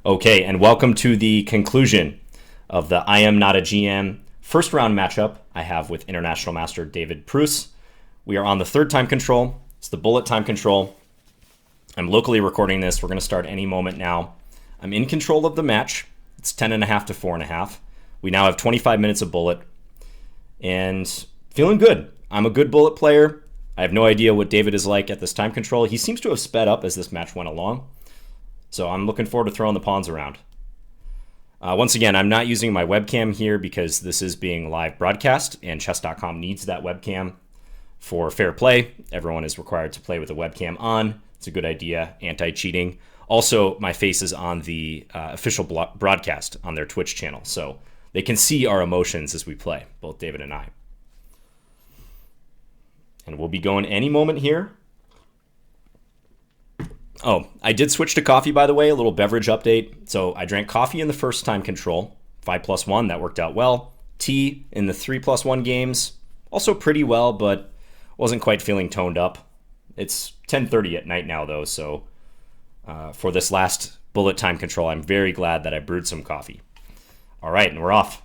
Okay, and welcome to the conclusion of the I Am Not a GM first round matchup I have with International Master David Pruess. We are on the third time control. It's the bullet time control. I'm locally recording this. We're going to start any moment now. I'm in control of the match. It's 10.5 to 4.5. We now have 25 minutes of bullet and feeling good. I'm a good bullet player. I have no idea what David is like at this time control. He seems to have sped up as this match went along. So I'm looking forward to throwing the pawns around. Once again, I'm not using my webcam here because this is being live broadcast and chess.com needs that webcam for fair play. Everyone is required to play with a webcam on. It's a good idea, anti-cheating. Also, my face is on the official broadcast on their Twitch channel, so they can see our emotions as we play, both David and I. And we'll be going any moment here. Oh, I did switch to coffee, by the way, a little beverage update. So I drank coffee in the first time control, 5+1, that worked out well. Tea in the 3+1 games, also pretty well, but wasn't quite feeling toned up. It's 10:30 at night now, though, so for this last bullet time control, I'm very glad that I brewed some coffee. All right, and we're off.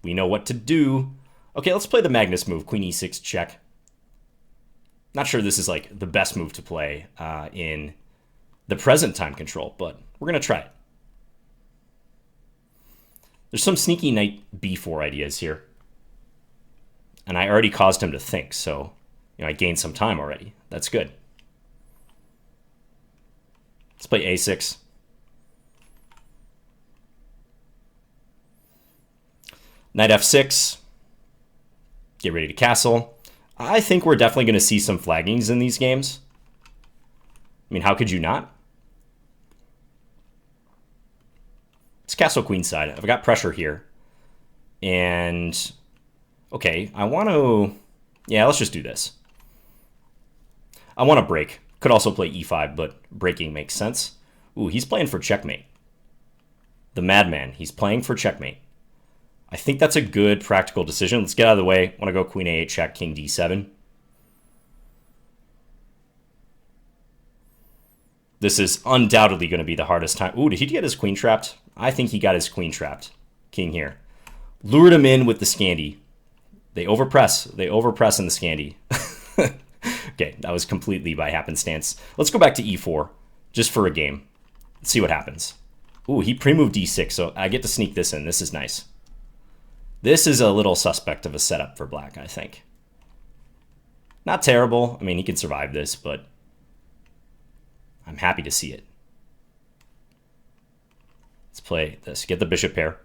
We know what to do. Okay, let's play the Magnus move, Queen e6 check. Not sure this is like the best move to play in the present time control, but we're going to try it. There's some sneaky knight b4 ideas here. And I already caused him to think, so I gained some time already. That's good. Let's play a6. Knight f6. Get ready to castle. I think we're definitely going to see some flaggings in these games. I mean, how could you not? It's castle queenside. I've got pressure here. And, okay, I want to... Yeah, let's just do this. I want to break. Could also play e5, but breaking makes sense. Ooh, he's playing for checkmate. The madman. He's playing for checkmate. I think that's a good practical decision. Let's get out of the way. I want to go queen a8 check, king d7. This is undoubtedly going to be the hardest time. Ooh, did he get his queen trapped? I think he got his queen trapped. King here. Lured him in with the Scandi. They overpress. They overpress in the Scandi. Okay, that was completely by happenstance. Let's go back to e4, just for a game. Let's see what happens. Ooh, he pre-moved d6, so I get to sneak this in. This is nice. This is a little suspect of a setup for black, I think. Not terrible. I mean, he can survive this, but I'm happy to see it. Let's play this. Get the bishop pair.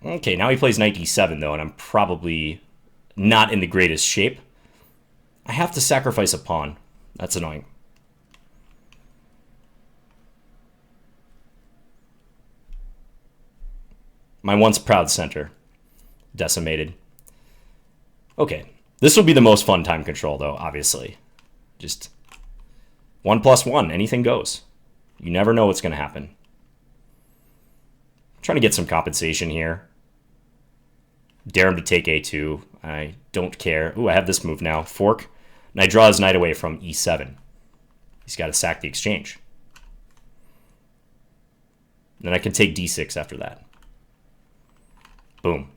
Okay, now he plays knight d7, though, and I'm probably not in the greatest shape. I have to sacrifice a pawn. That's annoying. My once proud center. Decimated. Okay. This will be the most fun time control, though, obviously. Just 1+1. Anything goes. You never know what's going to happen. I'm trying to get some compensation here. Dare him to take a2. I don't care. Ooh, I have this move now. Fork. And I draw his knight away from e7. He's got to sack the exchange. Then I can take d6 after that. Boom.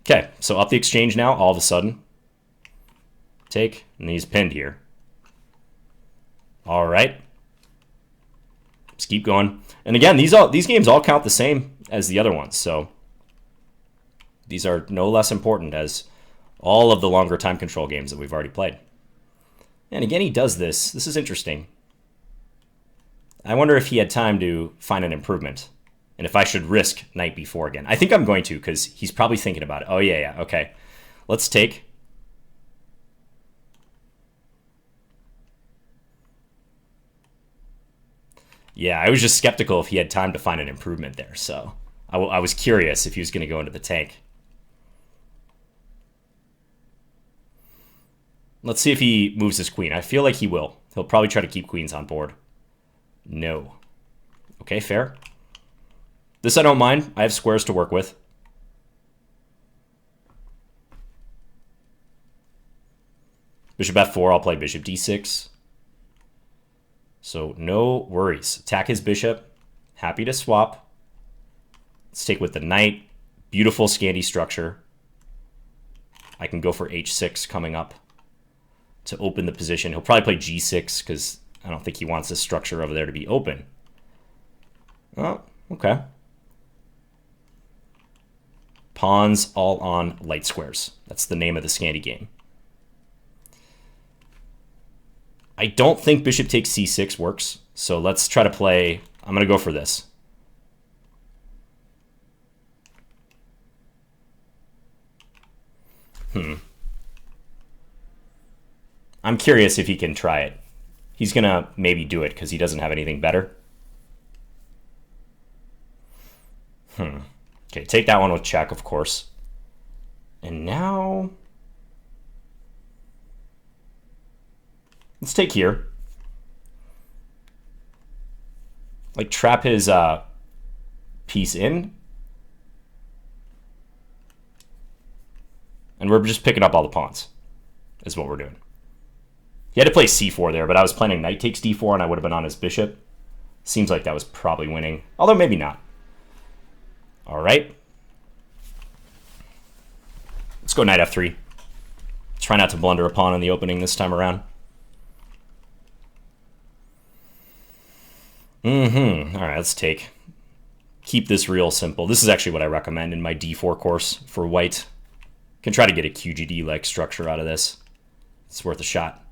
Okay, so up the exchange now, all of a sudden. Take, and he's pinned here. All right. Let's keep going. And again, these games all count the same as the other ones, so these are no less important as all of the longer time control games that we've already played. And again, he does this. This is interesting. I wonder if he had time to find an improvement. And if I should risk knight b4 again. I think I'm going to, because he's probably thinking about it. Oh, yeah, okay. Let's take. Yeah, I was just skeptical if he had time to find an improvement there. So I was curious if he was going to go into the tank. Let's see if he moves his queen. I feel like he will. He'll probably try to keep queens on board. No. Okay, fair. This I don't mind. I have squares to work with. Bishop f4, I'll play bishop d6. So no worries. Attack his bishop. Happy to swap. Let's take with the knight. Beautiful Scandi structure. I can go for h6 coming up to open the position. He'll probably play g6 because I don't think he wants this structure over there to be open. Oh, okay. Pawns all on light squares. That's the name of the Scandi game. I don't think bishop takes c6 works, so let's try to play... I'm going to go for this. I'm curious if he can try it. He's going to maybe do it because he doesn't have anything better. Okay, take that one with check, of course. And now... let's take here. Like, trap his piece in. And we're just picking up all the pawns, is what we're doing. He had to play c4 there, but I was planning knight takes d4, and I would have been on his bishop. Seems like that was probably winning, although maybe not. All right. Let's go knight f3. Try not to blunder a pawn in the opening this time around. All right, let's take. Keep this real simple. This is actually what I recommend in my d4 course for white. Can try to get a QGD-like structure out of this. It's worth a shot.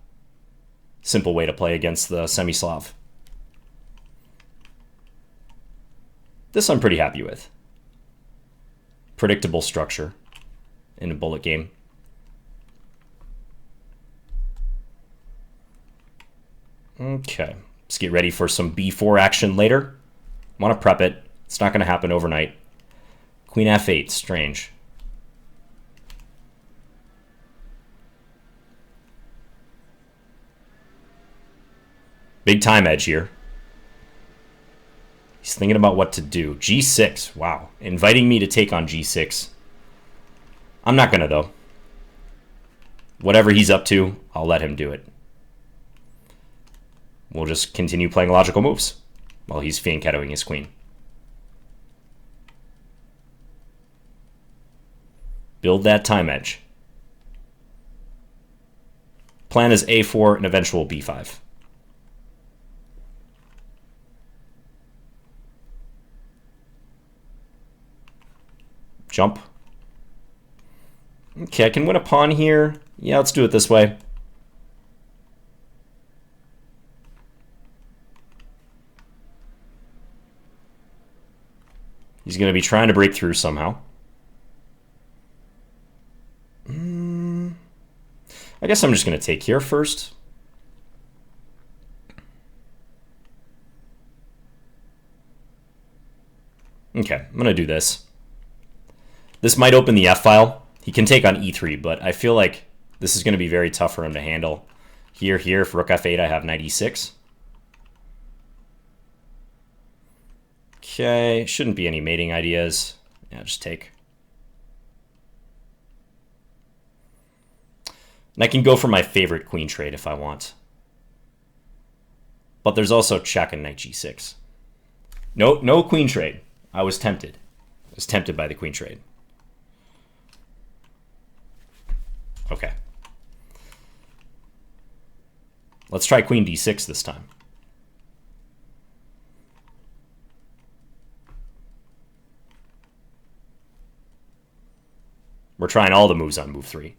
Simple way to play against the semi-Slav. This I'm pretty happy with. Predictable structure in a bullet game. Okay, let's get ready for some b4 action later. Want to prep it. It's not going to happen overnight. Queen f8, strange. Big time edge here. He's thinking about what to do. g6, wow. Inviting me to take on g6. I'm not going to, though. Whatever he's up to, I'll let him do it. We'll just continue playing logical moves while he's fianchettoing his queen. Build that time edge. Plan is a4 and eventual b5. Jump. Okay, I can win a pawn here. Yeah, let's do it this way. He's going to be trying to break through somehow. I guess I'm just going to take here first. Okay, I'm going to do this. This might open the f-file. He can take on e3, but I feel like this is going to be very tough for him to handle. Here, for rook f8, I have knight e6. Okay, shouldn't be any mating ideas. Yeah, just take. And I can go for my favorite queen trade if I want. But there's also check and knight g6. No queen trade. I was tempted. I was tempted by the queen trade. Okay. Let's try queen d6 this time. We're trying all the moves on move 3.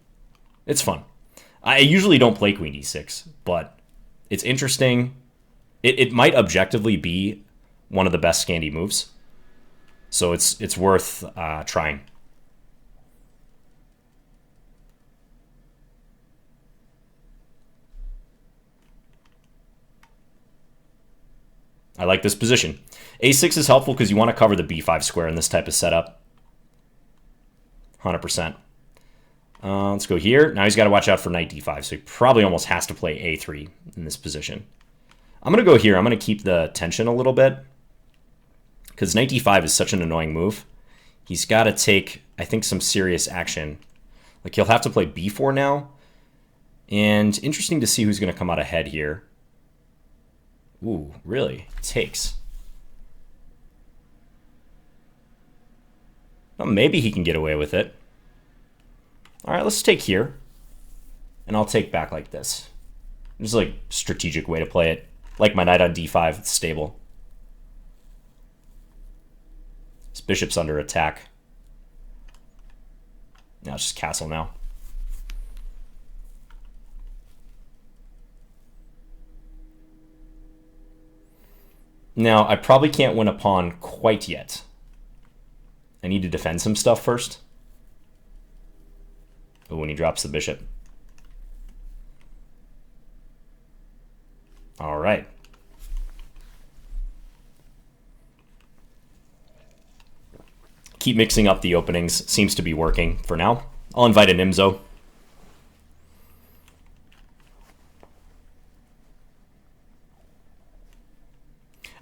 It's fun. I usually don't play queen d6, but it's interesting. It might objectively be one of the best Scandi moves. So it's worth trying. I like this position. A6 is helpful because you want to cover the b5 square in this type of setup. 100%. Let's go here. Now he's got to watch out for knight d5, so he probably almost has to play a3 in this position. I'm going to go here. I'm going to keep the tension a little bit because knight d5 is such an annoying move. He's got to take, I think, some serious action. Like, he'll have to play b4 now, And interesting to see who's going to come out ahead here. Ooh, really? Takes. Well, maybe he can get away with it. All right, let's take here. And I'll take back like this. This is like a strategic way to play it. Like my knight on d5, it's stable. This bishop's under attack. Now it's just castle now. Now, I probably can't win a pawn quite yet. I need to defend some stuff first. Oh, when he drops the bishop. All right. Keep mixing up the openings. Seems to be working for now. I'll invite a Nimzo.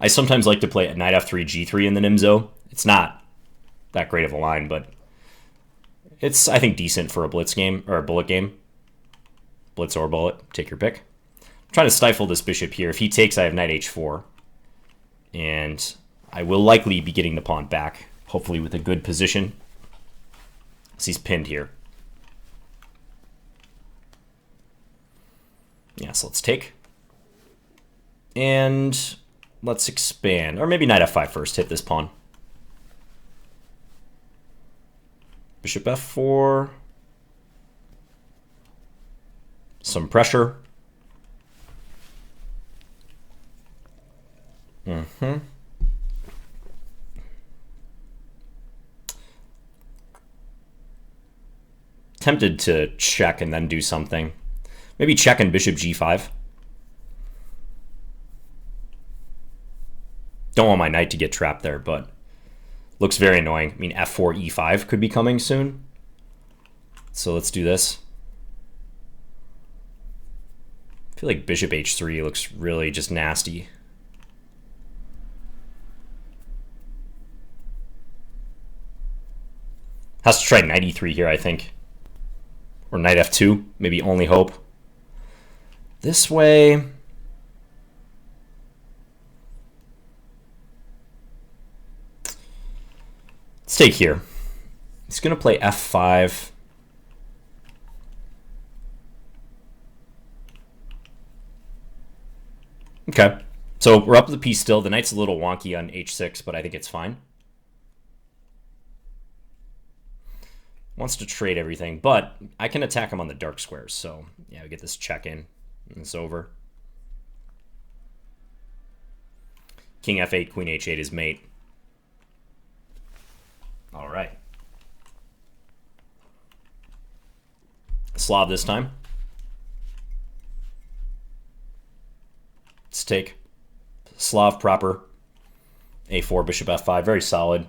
I sometimes like to play at knight f3, g3 in the Nimzo. It's not that great of a line, but it's, I think, decent for a blitz game, or a bullet game. Blitz or bullet, take your pick. I'm trying to stifle this bishop here. If he takes, I have knight h4. And I will likely be getting the pawn back, hopefully with a good position. So he's pinned here. Yeah, so let's take. And let's expand. Or maybe knight f5 first, hit this pawn. Bishop f4. Some pressure. Tempted to check and then do something. Maybe check and bishop g5. Don't want my knight to get trapped there, but looks very annoying. I mean, f4, e5 could be coming soon. So let's do this. I feel like bishop h3 looks really just nasty. Has to try knight e3 here, I think. Or knight f2, maybe only hope. This way. Let's take here. He's going to play f5. Okay. So we're up the piece still. The knight's a little wonky on h6, but I think it's fine. Wants to trade everything, but I can attack him on the dark squares. So yeah, we get this check in, and it's over. King f8, queen h8 is mate. All right. Slav this time. Let's take Slav proper. a4, bishop f5, very solid.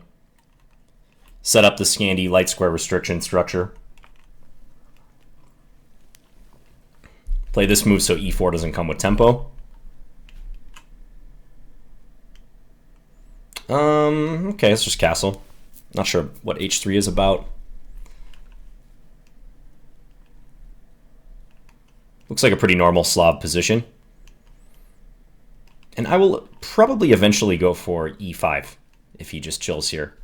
Set up the Scandi light square restriction structure. Play this move so e4 doesn't come with tempo. Okay, let's just castle. Not sure what h3 is about. Looks like a pretty normal Slav position. And I will probably eventually go for e5 if he just chills here.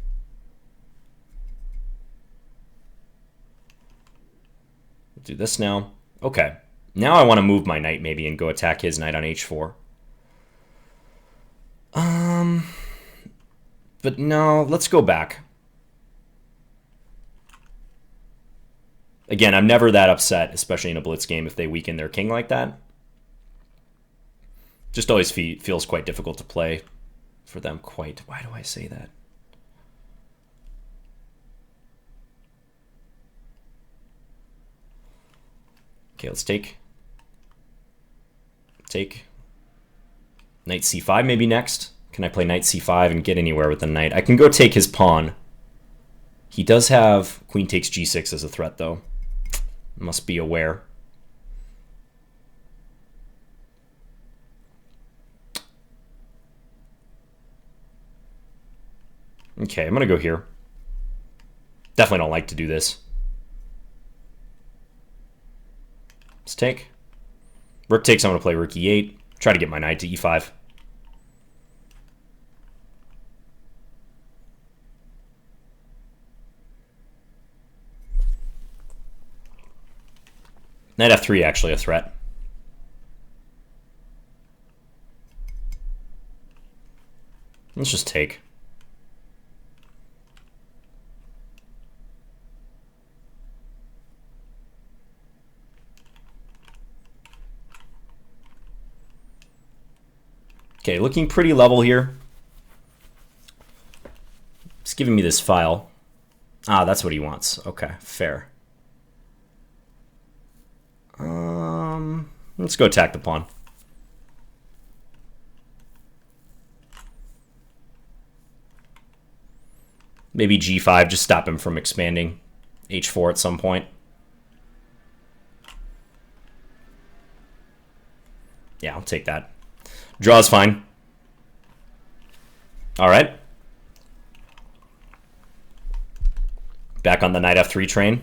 Do this now. Okay. Now I want to move my knight maybe and go attack his knight on h4. But no, let's go back. Again, I'm never that upset, especially in a blitz game, if they weaken their king like that. Just always feels quite difficult to play for them. Quite. Why do I say that? Okay, let's take. Knight c5 maybe next. Can I play knight c5 and get anywhere with the knight? I can go take his pawn. He does have queen takes g6 as a threat, though. Must be aware. Okay, I'm going to go here. Definitely don't like to do this. Let's take. Rook takes, I'm going to play rook e8. Try to get my knight to e5. Knight f3 actually a threat. Let's just take. Okay, looking pretty level here. It's giving me this file. Ah, that's what he wants. Okay, fair. Let's go attack the pawn. Maybe g5, just stop him from expanding h4 at some point. Yeah, I'll take that. Draw's fine. All right. Back on the knight f3 train.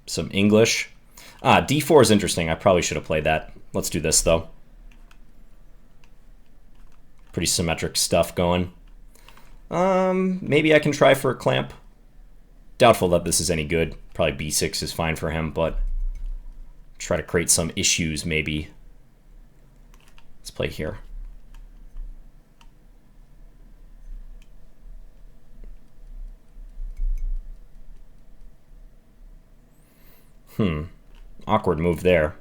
Some English. Ah, d4 is interesting. I probably should have played that. Let's do this, though. Pretty symmetric stuff going. Maybe I can try for a clamp. Doubtful that this is any good. Probably b6 is fine for him, but try to create some issues, maybe. Let's play here. Awkward move there.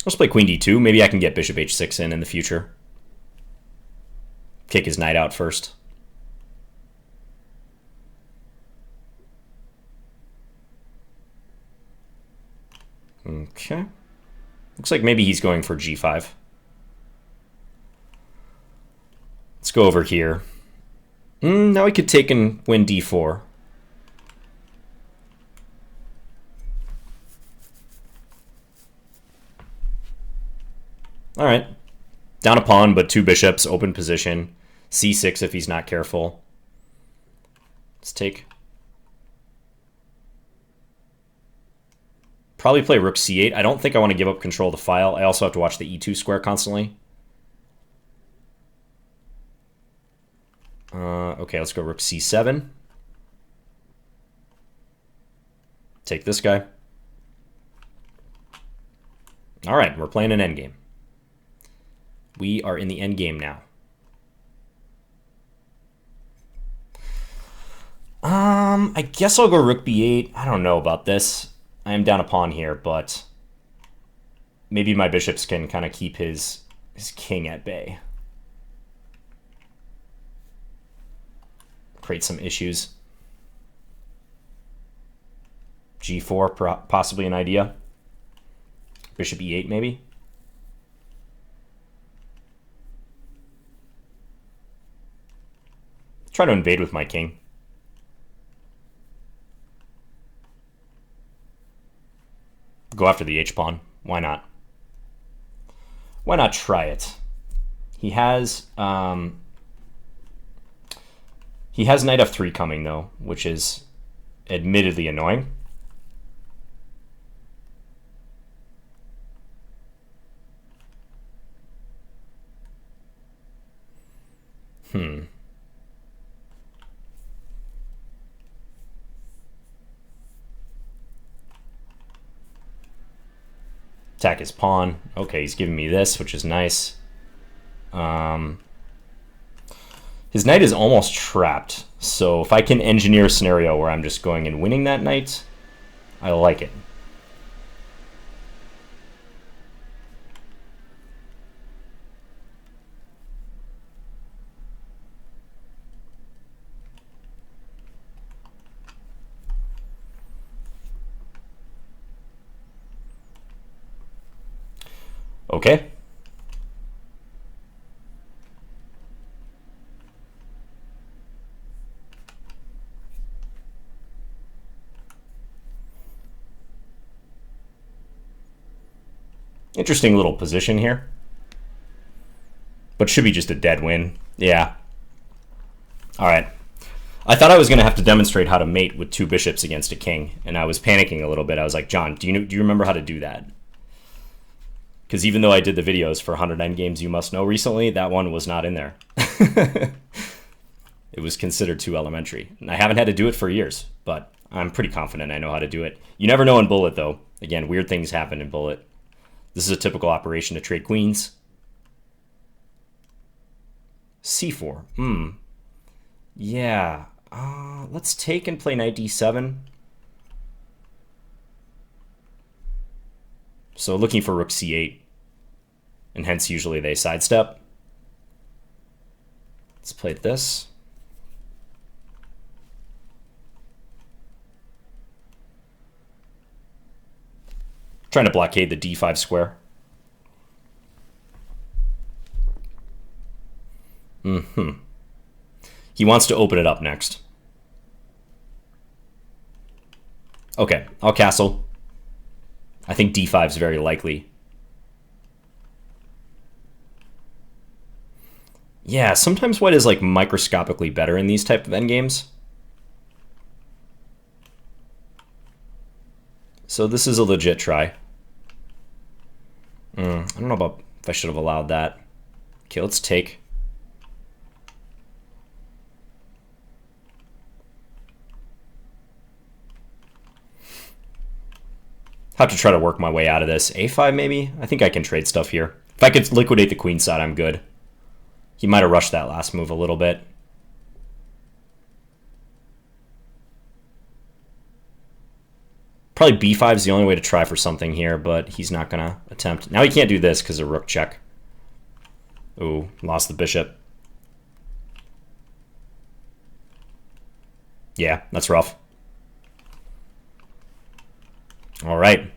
Let's play queen d2. Maybe I can get bishop h6 in the future. Kick his knight out first. Okay. Looks like maybe he's going for g5. Let's go over here. Now we could take and win d4. All right. Down a pawn, but two bishops, open position. c6 if he's not careful. Let's take. Probably play rook c8. I don't think I want to give up control of the file. I also have to watch the e2 square constantly. Okay, let's go rook c7. Take this guy. All right, we're playing an endgame. We are in the endgame now. I guess I'll go rook b8. I don't know about this. I am down a pawn here, but maybe my bishops can kind of keep his king at bay. Create some issues. g4, possibly an idea. Bishop e8, maybe. Try to invade with my king. Go after the h-pawn. Why not? Why not try it? He has knight f3 coming, though, which is admittedly annoying. Attack his pawn. Okay, he's giving me this, which is nice. His knight is almost trapped, so if I can engineer a scenario where I'm just going and winning that knight, I like it. Okay. Interesting little position here. but should be just a dead win. Yeah. All right. I thought I was going to have to demonstrate how to mate with 2 bishops against a king, and I was panicking a little bit. I was like, John, do you remember how to do that? Because even though I did the videos for 100 endgames you must know recently, that one was not in there. It was considered too elementary. And I haven't had to do it for years, but I'm pretty confident I know how to do it. You never know in Bullet, though. Again, weird things happen in Bullet. This is a typical operation to trade queens. C4. Yeah. Let's take and play knight d7. So looking for rook c8. And hence usually they sidestep. Let's play this. Trying to blockade the d5 square. He wants to open it up next. Okay, I'll castle. I think d5 is very likely. Yeah, sometimes white is like microscopically better in these type of endgames. So this is a legit try. I don't know about if I should have allowed that. Okay, let's take. Have to try to work my way out of this. A5 maybe? I think I can trade stuff here. If I could liquidate the queen side, I'm good. He might have rushed that last move a little bit. Probably b5 is the only way to try for something here, but he's not going to attempt. Now he can't do this because of rook check. Ooh, lost the bishop. Yeah, that's rough. All right.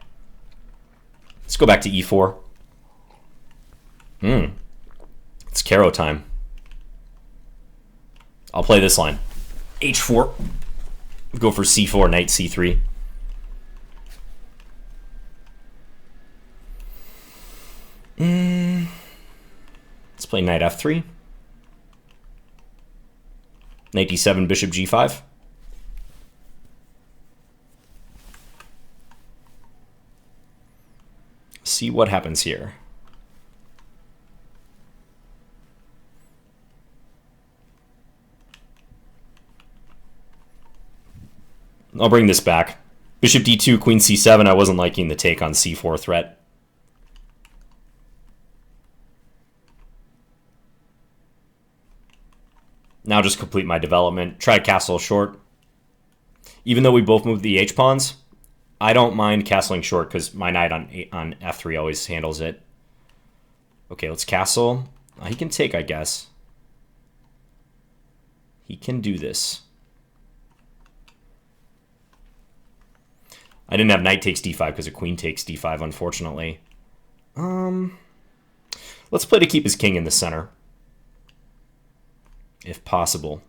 Let's go back to e4. It's Caro time. I'll play this line. h4. Go for c4, knight c3. Let's play knight f3. Knight d7, bishop g5. See what happens here. I'll bring this back. Bishop d2, queen c7. I wasn't liking the take on c4 threat. Now just complete my development. Try castle short. Even though we both moved the h-pawns, I don't mind castling short because my knight on f3 always handles it. Okay, let's castle. He can take, I guess. He can do this. I didn't have knight takes d5 because a queen takes d5, unfortunately. Let's play to keep his king in the center, if possible.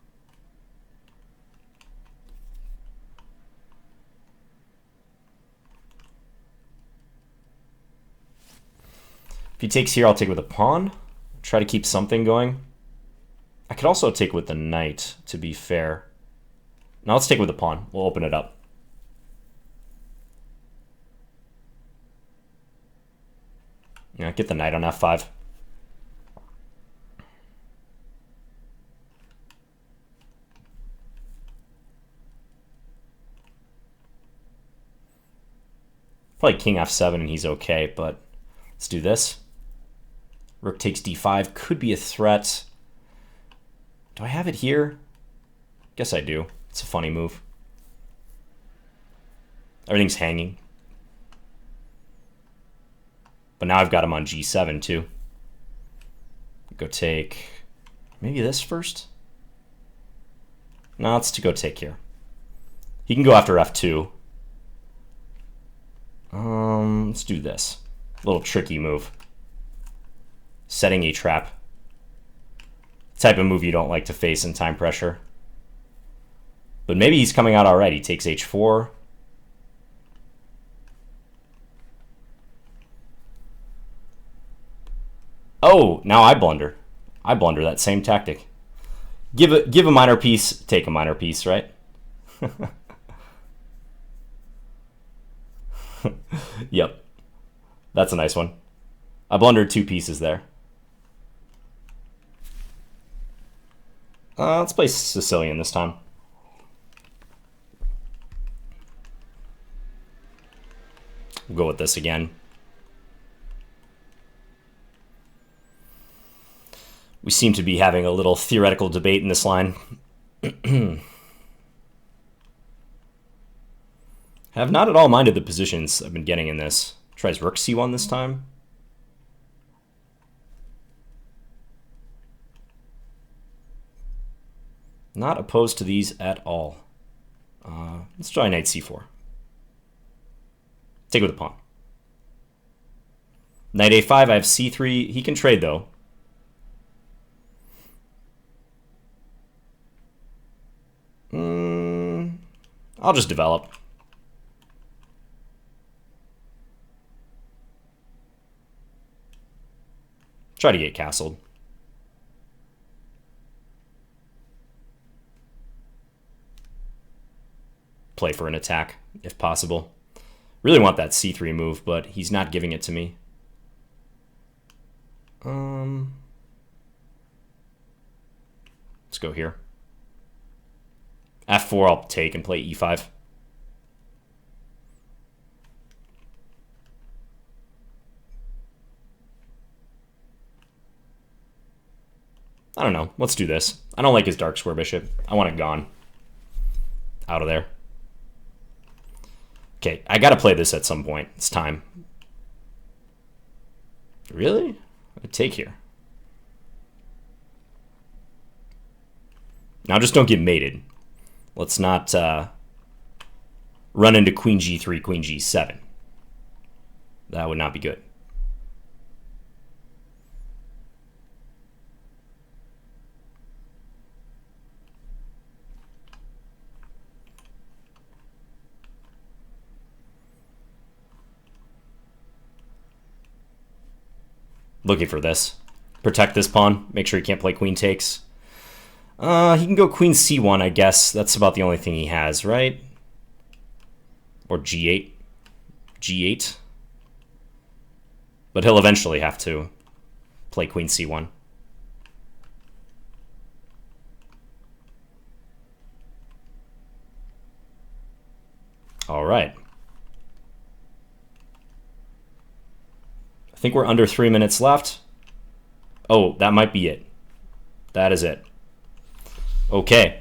If he takes here, I'll take with a pawn. Try to keep something going. I could also take with the knight, to be fair. Now let's take with the pawn. We'll open it up. Yeah, get the knight on f5. Probably king f7 and he's okay, but let's do this. Rook takes d5 could be a threat. Do I have it here? Guess I do. It's a funny move. Everything's hanging. But now I've got him on g7 too. Go take maybe this first? No, let's go take here. He can go after f2. Let's do this. A little tricky move. Setting a trap. Type of move you don't like to face in time pressure. But maybe he's coming out already. Takes h4. Oh, now I blunder. I blunder that same tactic. Give a minor piece, take a minor piece, right? Yep. That's a nice one. I blundered 2 pieces there. Let's play Sicilian this time. We'll go with this again. We seem to be having a little theoretical debate in this line. Have not at all minded the positions I've been getting in this. Tries rook c1 this time. Not opposed to these at all. Let's try knight c4. Take with a pawn. Knight a5, I have c3. He can trade, though. I'll just develop. Try to get castled. Play for an attack, if possible. Really want that c3 move, but he's not giving it to me. Let's go here. f4, I'll take and play e5. I don't know. Let's do this. I don't like his dark square bishop. I want it gone. Out of there. Okay, I gotta play this at some point. It's time. Really? I take here. Now just don't get mated. Let's not run into queen g3, queen g7. That would not be good. Looking for this. Protect this pawn. Make sure he can't play queen takes. He can go queen c1, I guess. That's about the only thing he has, right? Or g8. G8. But he'll eventually have to play queen c1. All right. I think we're under 3 minutes left. Oh, that might be it. That is it. Okay.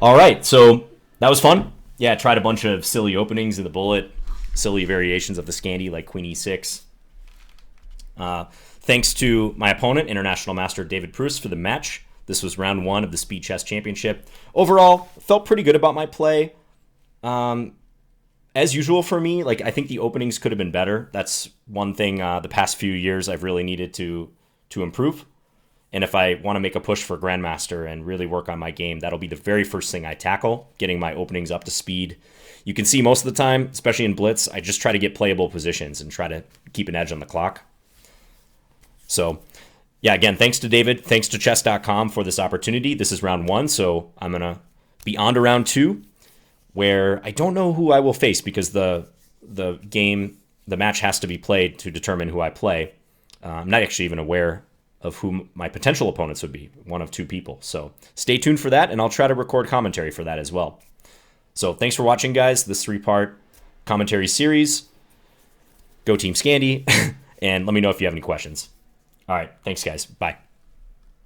All right, so that was fun. Yeah, I tried a bunch of silly openings in the bullet, silly variations of the Scandi like queen e6. Thanks to my opponent, International Master David Pruess, for the match. This was round 1 of the Speed Chess Championship. Overall, felt pretty good about my play. As usual for me, like I think the openings could have been better. That's one thing the past few years I've really needed to improve. And if I want to make a push for Grandmaster and really work on my game, that'll be the very first thing I tackle, getting my openings up to speed. You can see most of the time, especially in Blitz, I just try to get playable positions and try to keep an edge on the clock. So, yeah, again, thanks to David. Thanks to chess.com for this opportunity. This is round 1, so I'm going to be on to round 2, where I don't know who I will face because the match has to be played to determine who I play. I'm not actually even aware of who my potential opponents would be, one of 2 people. So stay tuned for that, and I'll try to record commentary for that as well. So thanks for watching, guys, this 3-part commentary series. Go Team Scandi, and let me know if you have any questions. All right, thanks, guys. Bye.